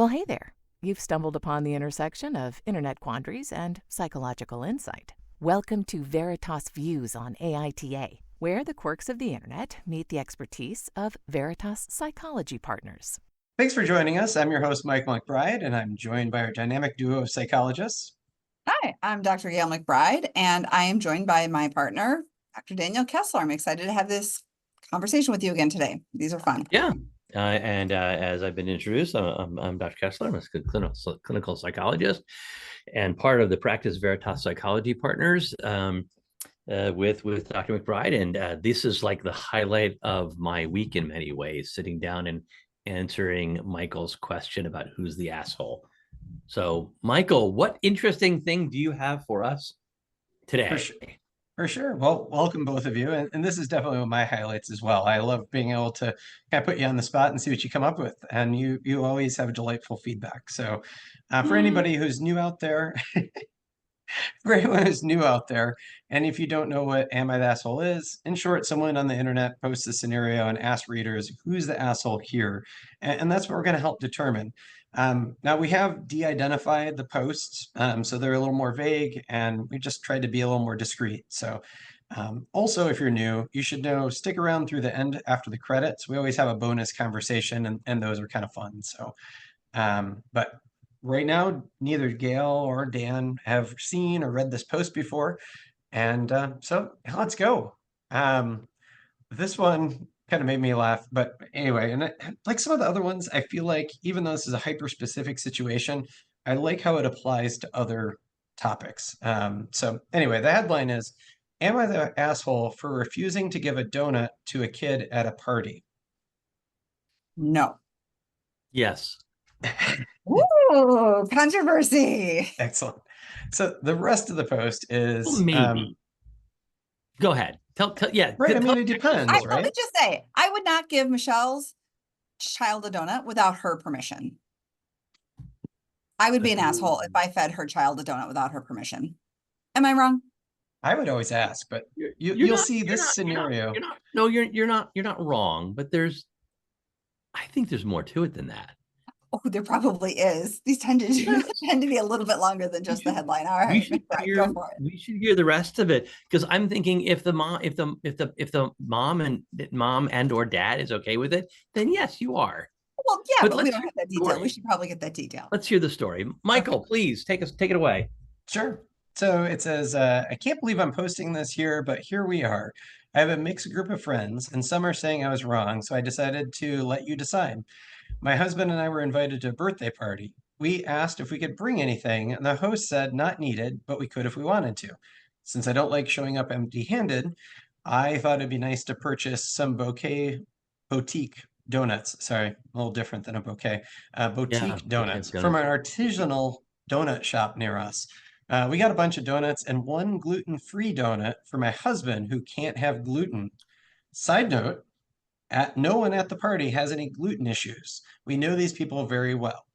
Well, hey there. You've stumbled upon the intersection of internet quandaries and psychological insight. Welcome to Veritas Views on AITA, where the quirks of the internet meet the expertise of Veritas Psychology Partners. Thanks for joining us. I'm your host, Mike MacBride, and I'm joined by our dynamic duo of psychologists. Hi, I'm Dr. Gayle MacBride, and I am joined by my partner, Dr. Daniel Kessler. I'm excited to have this conversation with you again today. These are fun. Yeah. As I've been introduced, I'm Dr. Kessler. I'm a clinical psychologist and part of the practice Veritas Psychology Partners with Dr. MacBride. And this is like the highlight of my week in many ways, sitting down and answering Michael's question about who's the asshole. So, Michael, what interesting thing do you have for us today? For sure. Well, welcome both of you. And this is definitely one of my highlights as well. I love being able to kind of put you on the spot and see what you come up with. And you always have delightful feedback. So for anybody who's new out there, for anyone who's new out there, and if you don't know what Am I the Asshole is, in short, someone on the internet posts a scenario and asks readers, who's the asshole here? And that's what we're going to help determine. Now, we have de-identified the posts, so they're a little more vague, and we just tried to be a little more discreet. So also, if you're new, you should know, stick around through the end after the credits. We always have a bonus conversation, and those are kind of fun. So, but right now, neither Gayle or Dan have seen or read this post before. And so let's go. This one kind of made me laugh. But anyway, and like some of the other ones, I feel like even though this is a hyper-specific situation, I like how it applies to other topics. So anyway, the headline is, Am I the asshole for refusing to give a donut to a kid at a party? No. Yes. Ooh, controversy. Excellent. So the rest of the post is Well, maybe. Go ahead. Yeah. Right. I mean, it depends, right? Let me just say, I would not give Michelle's child a donut without her permission. I would be an asshole if I fed her child a donut without her permission. Am I wrong? I would always ask, but you'll see this scenario. You're not wrong, but I think there's more to it than that. Oh, there probably is. These tend to be a little bit longer than just the headline. All right, go for it. We should hear the rest of it, because I'm thinking if the mom and or dad is okay with it, then yes, you are. Well, yeah, but we don't have that detail. We should probably get that detail. Let's hear the story. Michael, please take it away. Sure. So it says, I can't believe I'm posting this here, but here we are. I have a mixed group of friends, and some are saying I was wrong, so I decided to let you decide. My husband and I were invited to a birthday party. We asked if we could bring anything, and the host said not needed, but we could if we wanted to. Since I don't like showing up empty-handed, I thought it'd be nice to purchase some boutique donuts. Sorry, a little different than a bouquet. Boutique donuts from an artisanal donut shop near us. We got a bunch of donuts and one gluten-free donut for my husband who can't have gluten. Side note, no one at the party has any gluten issues. We know these people very well.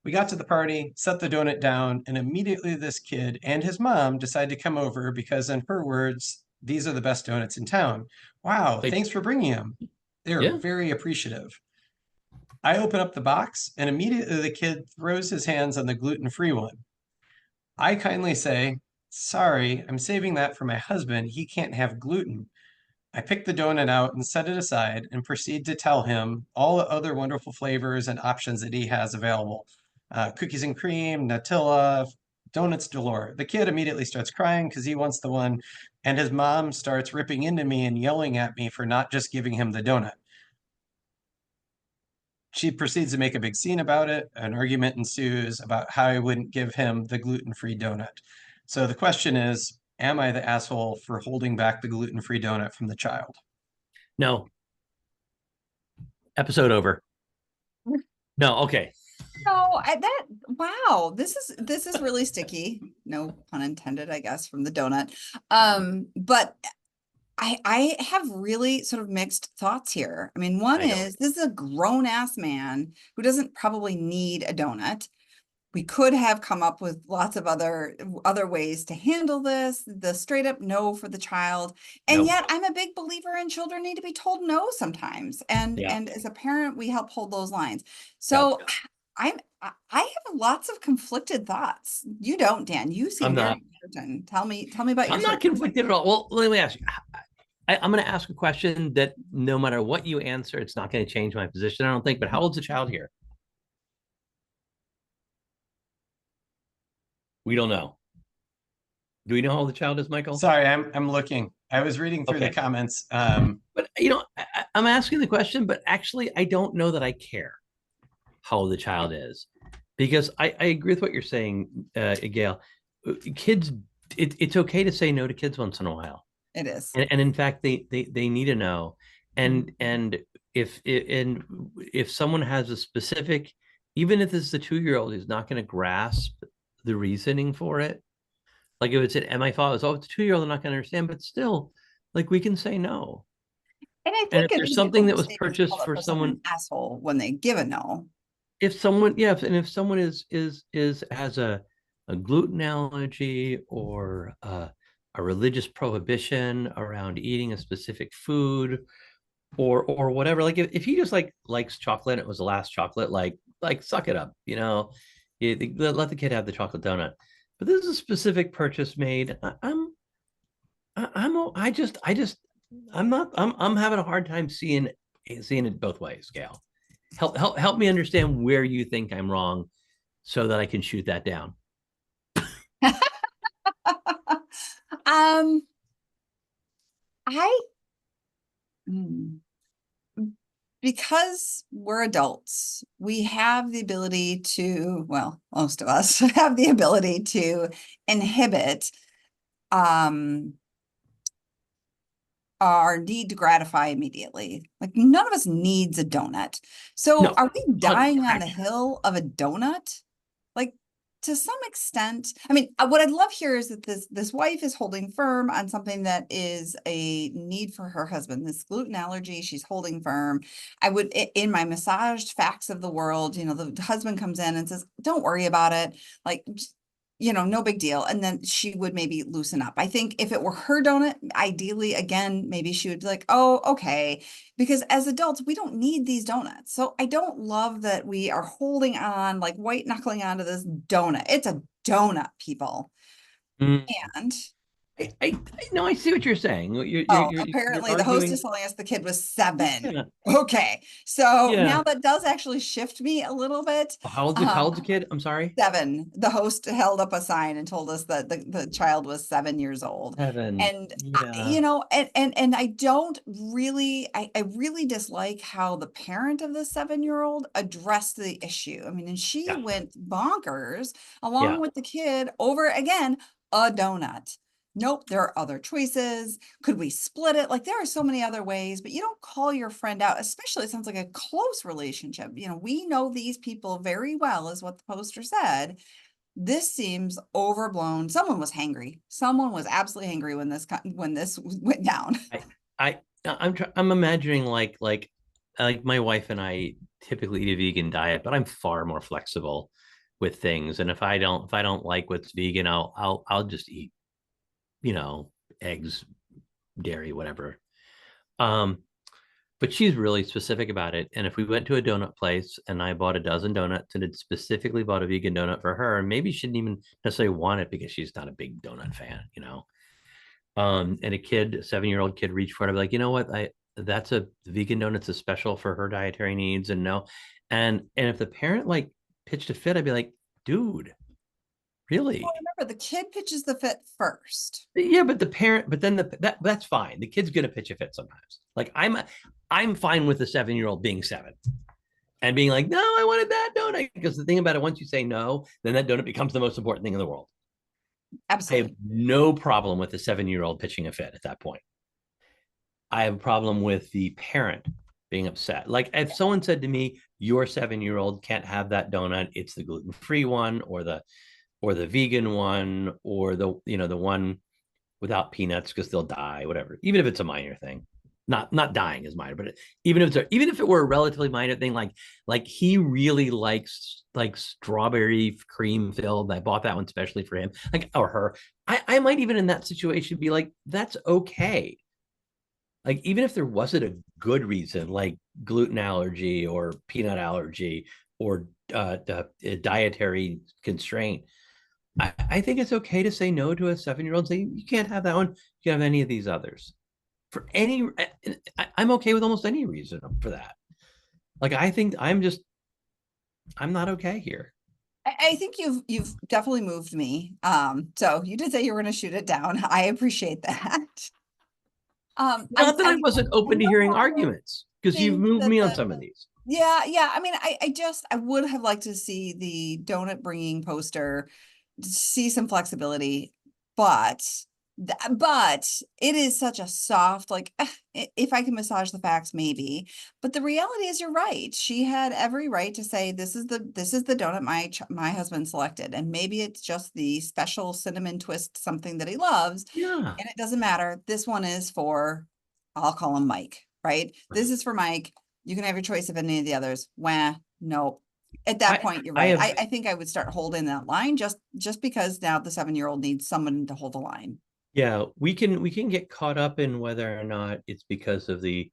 We got to the party, set the donut down, and immediately this kid and his mom decide to come over because, in her words, these are the best donuts in town. Wow, thanks for bringing them. They're very appreciative. I open up the box, and immediately the kid throws his hands on the gluten-free one. I kindly say, sorry, I'm saving that for my husband. He can't have gluten. I pick the donut out and set it aside and proceed to tell him all the other wonderful flavors and options that he has available. Cookies and cream, Nutella, donuts galore. The kid immediately starts crying because he wants the one, and his mom starts ripping into me and yelling at me for not just giving him the donut. She proceeds to make a big scene about it. An argument ensues about how I wouldn't give him the gluten-free donut. So the question is, am I the asshole for holding back the gluten-free donut from the child? No. Episode over. No, okay. No, wow, this is really sticky. No pun intended, I guess, from the donut. But I have really sort of mixed thoughts here. I mean, one is this is a grown-ass man who doesn't probably need a donut. We could have come up with lots of other ways to handle this, the straight up no for the child. And yet I'm a big believer in children need to be told no sometimes. And as a parent, we help hold those lines. So I have lots of conflicted thoughts. You don't, Dan. You seem I'm not. very certain. Tell me about your I'm not conflicted at all. Well, let me ask you. I'm going to ask a question that no matter what you answer, it's not going to change my position, I don't think. But how old's the child here? We don't know. Do we know how old the child is, Michael? Sorry, I'm looking. I was reading through the comments. But I'm asking the question, but actually, I don't know that I care how old the child is, because I agree with what you're saying, Gayle. Kids, it's okay to say no to kids once in a while. It is, and in fact, they need to know. And if someone has a specific, even if it's the 2-year-old who's not going to grasp the reasoning for it, like if it's an my fault, it's it's a 2-year-old, I'm not going to understand, but still, like, we can say no. and I And think if there's something that was purchased for someone, an asshole when they give a no. if someone, yeah, and if someone has a gluten allergy or a religious prohibition around eating a specific food or whatever, like if he just likes chocolate, it was the last chocolate, like suck it up, let the kid have the chocolate donut. But this is a specific purchase made. I'm having a hard time seeing it both ways, Gayle. Help me understand where you think I'm wrong so that I can shoot that down. Because we're adults, we have the ability to, well, most of us have the ability to inhibit our need to gratify immediately. Like, none of us needs a donut. So No, are we dying on the hill of a donut? Like, to some extent, I mean, what I'd love here is that this wife is holding firm on something that is a need for her husband, this gluten allergy. She's holding firm. I would, in my massaged facts of the world, the husband comes in and says, don't worry about it. Like, no big deal. And then she would maybe loosen up. I think if it were her donut, ideally, again, maybe she would be like, oh, okay. Because as adults, we don't need these donuts. So I don't love that we are holding on, like white knuckling onto this donut. It's a donut, people. Mm. And I know, I see what you're saying. Apparently the host is telling us the kid was 7. Yeah. Okay. So now that does actually shift me a little bit. How old's the kid? I'm sorry. 7. The host held up a sign and told us that the child was 7 years old. 7. And and I don't really, I really dislike how the parent of the 7-year-old addressed the issue. I mean, and she went bonkers along with the kid over, again, a donut. Nope, there are other choices. Could we split it? Like, there are so many other ways, but you don't call your friend out, especially it sounds like a close relationship. We know these people very well, is what the poster said. This seems overblown. Someone was hangry. Someone was absolutely hangry when this went down. I'm imagining like my wife and I typically eat a vegan diet, but I'm far more flexible with things. And if I don't like what's vegan, I'll just eat, eggs, dairy, whatever. But she's really specific about it. And if we went to a donut place and I bought a dozen donuts and had specifically bought a vegan donut for her, and maybe she didn't even necessarily want it because she's not a big donut fan, and a 7-year-old kid reached for it, I'd be like, you know what? That's a vegan donut's a special for her dietary needs. And if the parent pitched a fit, I'd be like, dude, really? Well, remember, the kid pitches the fit first. Yeah, but that's fine. The kid's gonna pitch a fit sometimes. Like, I'm fine with the 7-year-old being 7 and being like, no, I wanted that donut. Because the thing about it, once you say no, then that donut becomes the most important thing in the world. Absolutely. I have no problem with the 7-year-old pitching a fit at that point. I have a problem with the parent being upset. Like, if someone said to me, your 7-year-old can't have that donut, it's the gluten-free one or the vegan one, or the one without peanuts because they'll die, whatever. Even if it's a minor thing, not dying is minor, but even if it were a relatively minor thing, like he really likes strawberry cream filled, I bought that one especially for him, or her. I might even in that situation be like, that's okay. Like, even if there wasn't a good reason, like gluten allergy or peanut allergy or dietary constraint, I think it's okay to say no to a 7-year-old. Say you can't have that one. You can have any of these others. For any, I'm okay with almost any reason for that. Like I think I'm not okay here. I think you've definitely moved me. So you did say you were going to shoot it down. I appreciate that. Not that I wasn't open to hearing arguments, because you've moved me on some of these. Yeah. I mean, I would have liked to see the donut bringing poster, see some flexibility, but it is such a soft, like, if I can massage the facts, maybe. But the reality is, you're right. She had every right to say, this is the donut my husband selected, and maybe it's just the special cinnamon twist, something that he loves. Yeah. And it doesn't matter. This one is for, I'll call him Mike, right? This is for Mike. You can have your choice of any of the others. Wah, no. At that point, you're right. I think I would start holding that line just because now the 7-year-old needs someone to hold the line. Yeah, we can get caught up in whether or not it's because of the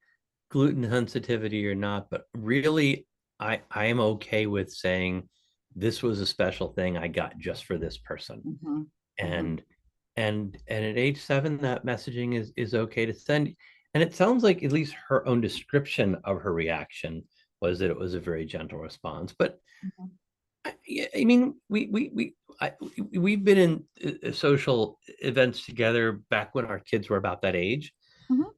gluten sensitivity or not, but really I am okay with saying this was a special thing I got just for this person. Mm-hmm. And at age 7, that messaging is okay to send. And it sounds like at least her own description of her reaction was that it was a very gentle response. But I mean, we've been in social events together back when our kids were about that age. Mm-hmm.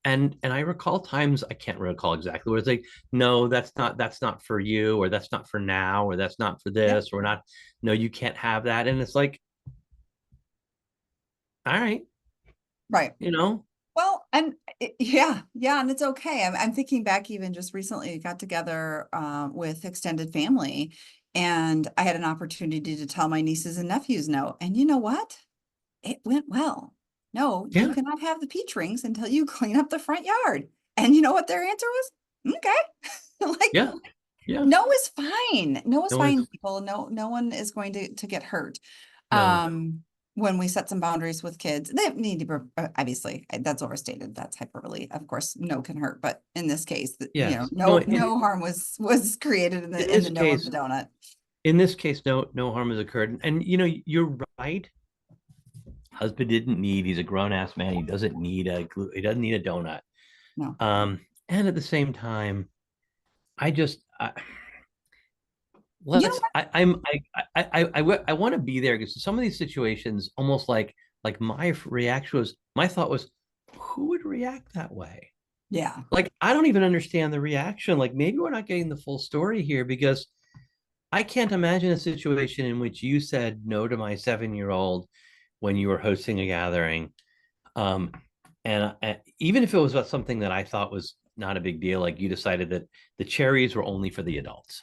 And I recall times, I can't recall exactly, where it's like, no, that's not for you, or that's not for now, or that's not for this, or not, no, you can't have that. And it's like, all right. Right. Well, and yeah. And it's okay. I'm thinking back, even just recently, got together with extended family, and I had an opportunity to tell my nieces and nephews no. And you know what? It went well. No, you cannot have the peach rings until you clean up the front yard. And you know what their answer was? Okay. Yeah. No is fine. No is fine, people. No one is going to get hurt. No. When we set some boundaries with kids, they need to be, obviously, that's overstated. That's hyperbole. Of course, no can hurt, but in this case, no harm was created in the no of the donut. In this case, no harm has occurred. And you're right. Husband didn't need, he's a grown-ass man. He doesn't need a donut. No. And at the same time, I want to be there, because some of these situations, almost like my thought was, who would react that way? Yeah. Like, I don't even understand the reaction. Like, maybe we're not getting the full story here, because I can't imagine a situation in which you said no to my 7-year-old when you were hosting a gathering. And even if it was about something that I thought was not a big deal, like you decided that the cherries were only for the adults.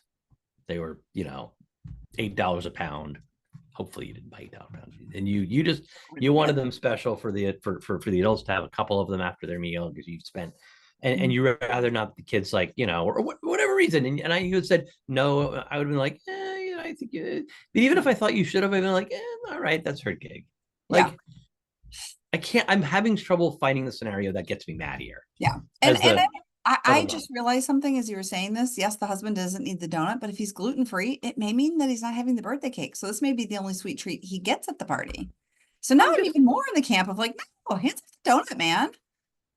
They were, $8 a pound. Hopefully you didn't buy $8 a pound. And you wanted them special for the adults to have a couple of them after their meal, because you've spent, and you rather not the kids, like, or whatever reason. And you had said no, I would have been like, I think but even if I thought you should have, I'd been like, all right, that's her gig. Like, I'm having trouble finding the scenario that gets me mad here. Yeah. I just realized something as you were saying this. Yes, the husband doesn't need the donut, but if he's gluten-free, it may mean that he's not having the birthday cake. So this may be the only sweet treat he gets at the party. So now I'm even more in the camp of like, no, hands off the donut, man.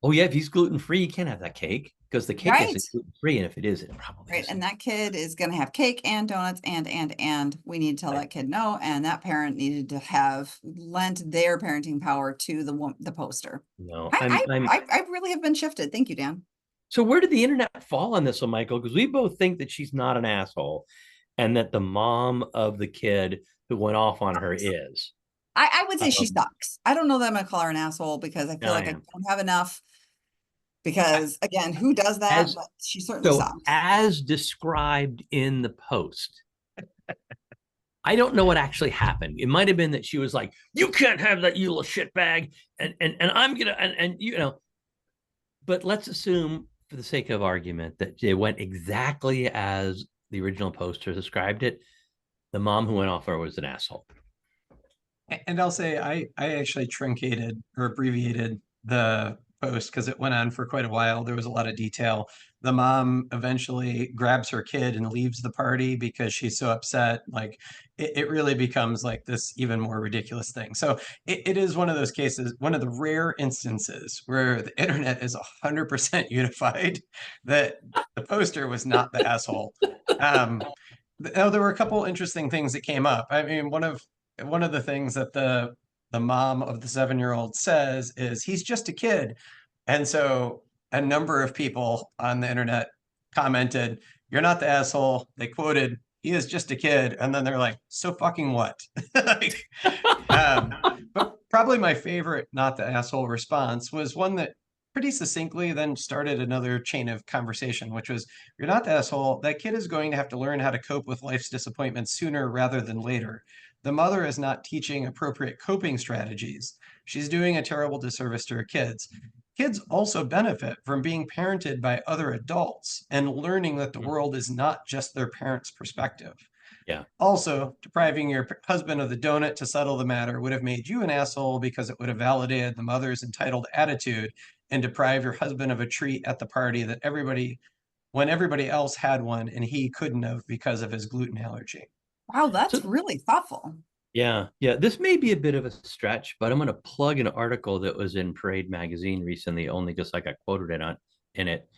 Oh yeah, if he's gluten-free, he can't have that cake, because the cake isn't gluten-free. And if it is, it probably isn't. And that kid is going to have cake and donuts and we need to tell that kid no. And that parent needed to have lent their parenting power to the poster. No, I really have been shifted. Thank you, Dan. So where did the internet fall on this one, Michael? Because we both think that she's not an asshole, and that the mom of the kid who went off on her is. I would say she sucks. I don't know that I'm going to call her an asshole, because I feel like I don't have enough. Because again, who does that? But she certainly sucks. As described in the post, I don't know what actually happened. It might have been that she was like, "You can't have that, you little shitbag," and I'm gonna and But let's assume, for the sake of argument, that it went exactly as the original poster described it. The mom who went off her was an asshole. And I'll say I actually truncated or abbreviated the post because it went on for quite a while. There was a lot of detail. The mom eventually grabs her kid and leaves the party because she's so upset. Like it really becomes like this even more ridiculous thing. So it is one of those cases, one of the rare instances where the internet is 100% unified, that the poster was not the asshole. There were a couple interesting things that came up. I mean, one of the things that the mom of the 7-year-old says is, he's just a kid. And so a number of people on the internet commented, "You're not the asshole." They quoted, "He is just a kid." And then they're like, "So fucking what?" Like, but probably my favorite not the asshole response was one that pretty succinctly then started another chain of conversation, which was, "You're not the asshole. That kid is going to have to learn how to cope with life's disappointments sooner rather than later. The mother is not teaching appropriate coping strategies. She's doing a terrible disservice to her kids. Kids also benefit from being parented by other adults and learning that the world is not just their parents' perspective. Yeah. Also, depriving your husband of the donut to settle the matter would have made you an asshole because it would have validated the mother's entitled attitude and deprive your husband of a treat at the party that when everybody else had one and he couldn't have because of his gluten allergy." Wow, that's So, really thoughtful. yeah. This may be a bit of a stretch, but I'm going to plug an article that was in Parade magazine recently, only because I got quoted in it,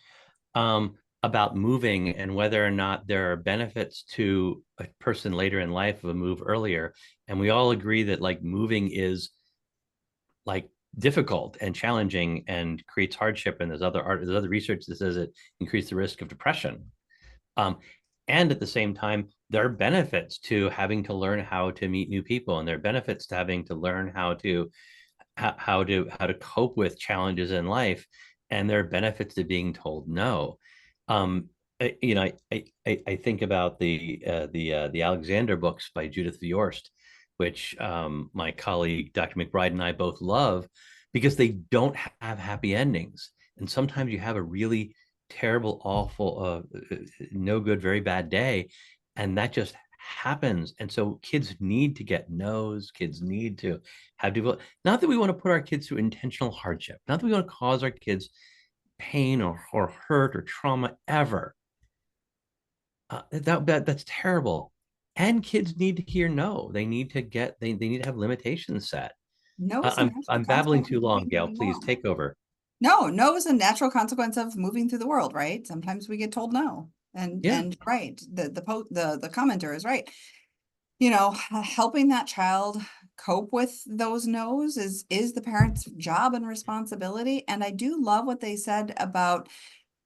about moving and whether or not there are benefits to a person later in life of a move earlier. And we all agree that like moving is like difficult and challenging and creates hardship. And there's other research that says it increases the risk of depression. And at the same time, there are benefits to having to learn how to meet new people, and there are benefits to having to learn how to cope with challenges in life, and there are benefits to being told no. I think about the Alexander books by Judith Viorst, which my colleague Dr. MacBride and I both love, because they don't have happy endings, and sometimes you have a really terrible, awful, no good, very bad day, and that just happens. And so kids need to get no's. Kids need to have to, not that we want to put our kids through intentional hardship, not that we want to cause our kids pain or hurt or trauma ever. That's terrible. And kids need to hear no. They need to have limitations set. No, is a natural I'm babbling consequence too of long, moving Gail. through the Please world. take over. No is a natural consequence of moving through the world, right? Sometimes we get told no. Yeah. And right, the commenter is right. You know, helping that child cope with those no's is the parent's job and responsibility. And I do love what they said about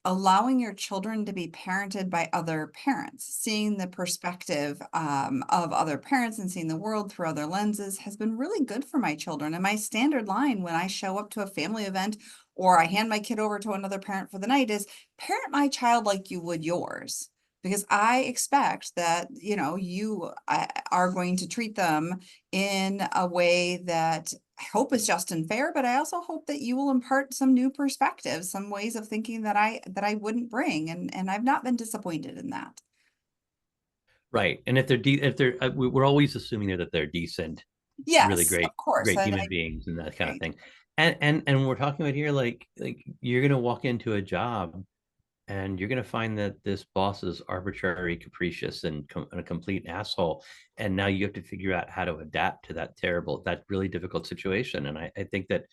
allowing your children to be parented by other parents, seeing the perspective of other parents and seeing the world through other lenses has been really good for my children. And my standard line when I show up to a family event or I hand my kid over to another parent for the night is, parent my child like you would yours. Because I expect that, you know, you are going to treat them in a way that I hope is just and fair, but I also hope that you will impart some new perspectives, some ways of thinking that I wouldn't bring, and I've not been disappointed in that. Right. And if we're always assuming that they're decent, really Yes, great, of course. great human beings and that kind of Right. thing. And we're talking about here, like you're going to walk into a job and you're going to find that this boss is arbitrary, capricious, and a complete asshole. And now you have to figure out how to adapt to that really difficult situation. And I think that,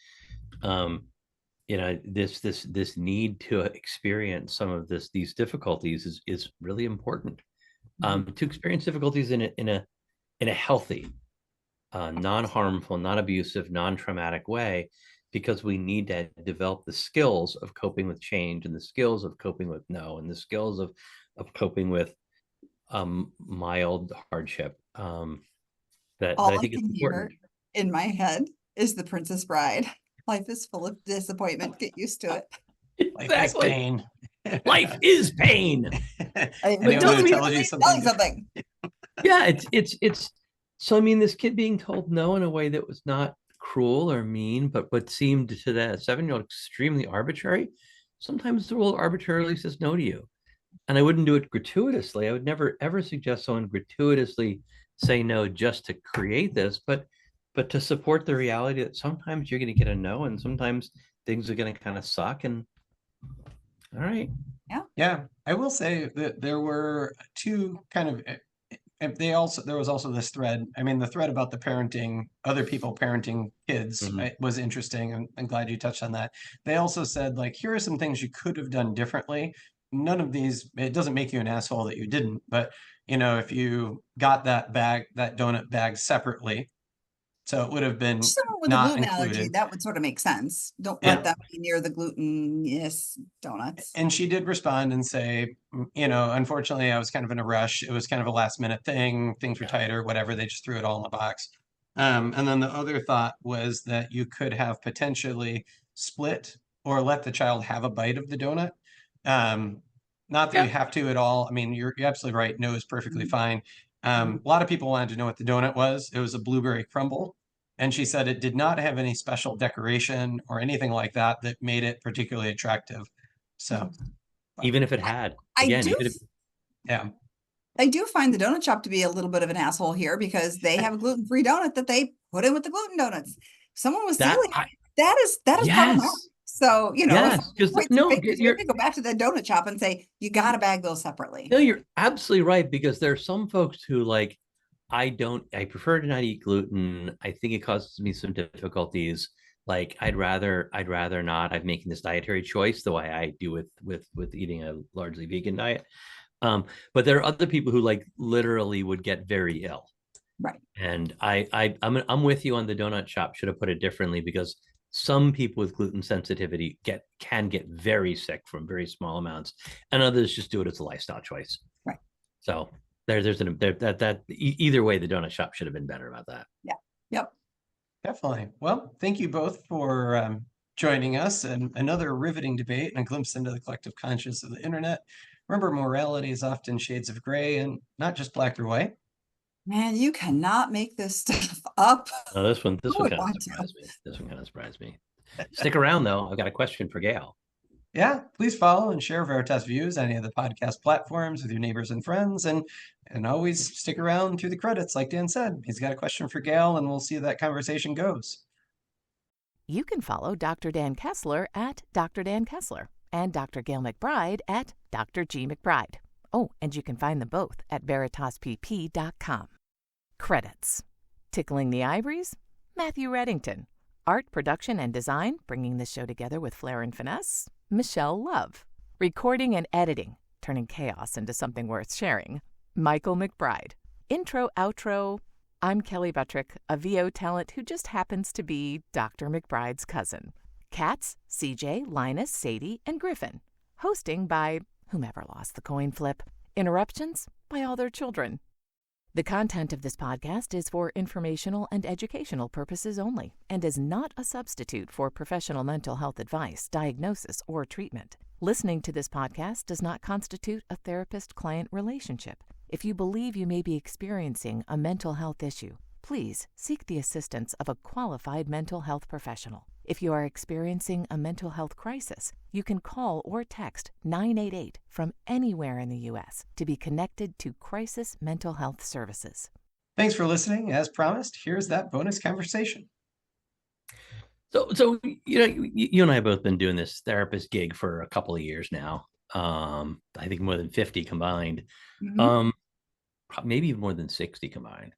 this need to experience some of these difficulties is really important. To experience difficulties in a healthy, non-harmful, non-abusive, non-traumatic way, because we need to develop the skills of coping with change and the skills of coping with no and the skills of coping with mild hardship. That All I I think is can important. hear in my head is The Princess Bride. Life is full of disappointment. Get used to it. Life is pain. Life is pain. Anyone who tells you something. Yeah, it's so I mean, this kid being told no in a way that was not cruel or mean, but seemed to that 7-year-old extremely arbitrary. Sometimes the world arbitrarily says no to you. And I wouldn't do it gratuitously. I would never ever suggest someone gratuitously say no just to create this, but to support the reality that sometimes you're going to get a no, and sometimes things are going to kind of suck. And all right. Yeah, I will say that there were two kind of, and there was also this thread. I mean, the thread about the parenting, other people parenting kids, was interesting. I'm glad you touched on that. They also said, like, here are some things you could have done differently. None of these, it doesn't make you an asshole that you didn't, but if you got that donut bag separately, so it would have been Someone with a not gluten allergy, included. that would sort of make sense. Don't Yeah. let them be near the gluten-yes donuts. And she did respond and say, unfortunately, I was kind of in a rush. It was kind of a last minute thing. Things were tighter, whatever. They just threw it all in the box. And then the other thought was that you could have potentially split or let the child have a bite of the donut. Not that you have to at all. I mean, you're absolutely right. No is perfectly fine. A lot of people wanted to know what the donut was. It was a blueberry crumble. And she said it did not have any special decoration or anything like that that made it particularly attractive. So even if it had, I again, do, even if, yeah, I do find the donut shop to be a little bit of an asshole here because they have a gluten-free donut that they put in with the gluten donuts. Someone was stealing it. That is problematic. So, yes, because no, you have to go back to the donut shop and say, you got to bag those separately. No, you're absolutely right, because there are some folks who like, I prefer to not eat gluten. I think it causes me some difficulties. Like I'd rather not. I'm making this dietary choice the way I do with eating a largely vegan diet. But there are other people who like literally would get very ill. Right. And I'm with you on the donut shop. Should have put it differently, because some people with gluten sensitivity can get very sick from very small amounts, and others just do it as a lifestyle choice. Right. So either way, the donut shop should have been better about that. Yeah. Yep. Definitely. Well, thank you both for joining us, and another riveting debate and a glimpse into the collective conscience of the internet. Remember, morality is often shades of gray and not just black or white. Man, you cannot make this stuff up. No, this one kind of surprised me. This one kind of surprised me. Stick around though. I've got a question for Gayle. Yeah, please follow and share Veritas Views, any of the podcast platforms, with your neighbors and friends, and always stick around through the credits. Like Dan said, he's got a question for Gayle, and we'll see how that conversation goes. You can follow Dr. Dan Kessler at Dr. Dan Kessler and Dr. Gayle MacBride at Dr. G. MacBride. Oh, and you can find them both at veritaspp.com. Credits: Tickling the Ivories, Matthew Reddington. Art, production, and design, bringing this show together with flair and finesse, Michelle Love. Recording and editing, turning chaos into something worth sharing, Michael MacBride. Intro, outro, I'm Kelly Buttrick, a VO talent who just happens to be Dr. MacBride's cousin. Cats, CJ, Linus, Sadie, and Griffin. Hosting by whomever lost the coin flip. Interruptions by all their children. The content of this podcast is for informational and educational purposes only and is not a substitute for professional mental health advice, diagnosis, or treatment. Listening to this podcast does not constitute a therapist-client relationship. If you believe you may be experiencing a mental health issue, please seek the assistance of a qualified mental health professional. If you are experiencing a mental health crisis, you can call or text 988 from anywhere in the U.S. to be connected to Crisis Mental Health Services. Thanks for listening. As promised, here's that bonus conversation. So you and I have both been doing this therapist gig for a couple of years now. I think more than 50 combined. Maybe more than 60 combined.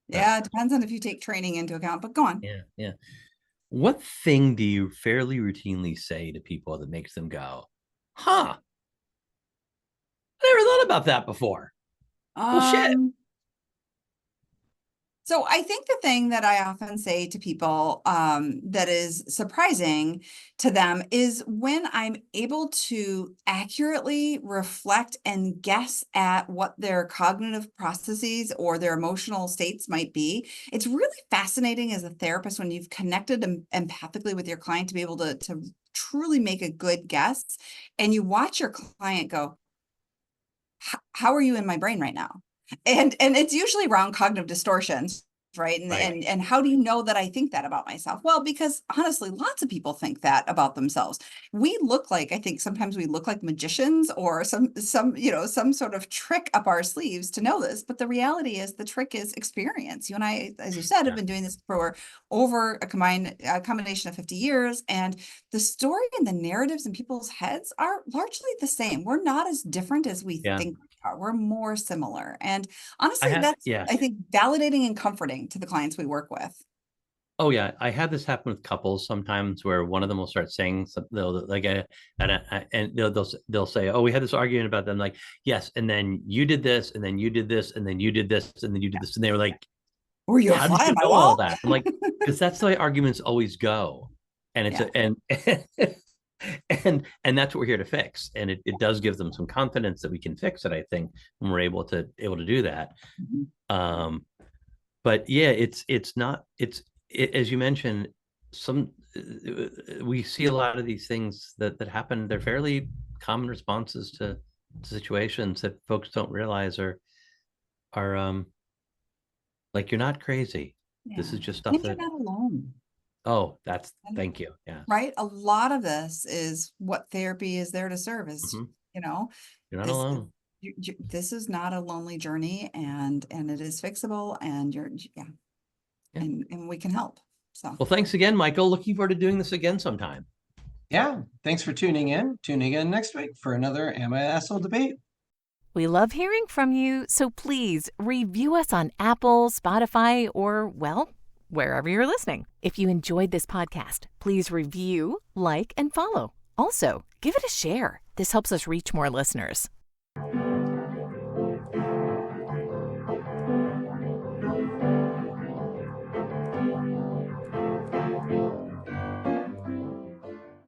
Yeah, it depends on if you take training into account, but go on. Yeah. What thing do you fairly routinely say to people that makes them go, huh? I never thought about that before. Bullshit. So I think the thing that I often say to people that is surprising to them is when I'm able to accurately reflect and guess at what their cognitive processes or their emotional states might be. It's really fascinating as a therapist when you've connected empathically with your client to be able to truly make a good guess. And you watch your client go, how are you in my brain right now? And it's usually around cognitive distortions. right? And, Right. and how do you know that I think that about myself? Well, because honestly, lots of people think that about themselves. We look like, I think sometimes we look like magicians or some sort of trick up our sleeves to know this. But the reality is the trick is experience. You and I, as you said, have been doing this for over a combination of 50 years. And the story and the narratives in people's heads are largely the same. We're not as different as we think we are. We're more similar. And honestly, that's, I think, validating and comforting to the clients we work with. Oh yeah, I had this happen with couples sometimes where one of them will start saying something, and they'll say, "Oh, we had this argument about them." Like, yes, and then you did this, and then you did this, and then you did this, and then you did this, and they were like, "Were you how did you know all that?" I'm like, because that's the way arguments always go, and it's and that's what we're here to fix, and it does give them some confidence that we can fix it. I think when we're able to do that. Mm-hmm. But yeah, it's as you mentioned, we see a lot of these things that happen. They're fairly common responses to situations that folks don't realize are like, you're not crazy. This is just stuff and you're not alone. Oh, thank you. Yeah. Right. A lot of this is what therapy is there to serve is, you're not alone. This is not a lonely journey, and it is fixable, and and we can help. So, well, thanks again, Michael. Looking forward to doing this again sometime. Yeah. Thanks for tuning in. Tune in next week for another Am I an Asshole debate. We love hearing from you, so please review us on Apple, Spotify, or, well, wherever you're listening. If you enjoyed this podcast, please review, like, and follow. Also, give it a share. This helps us reach more listeners.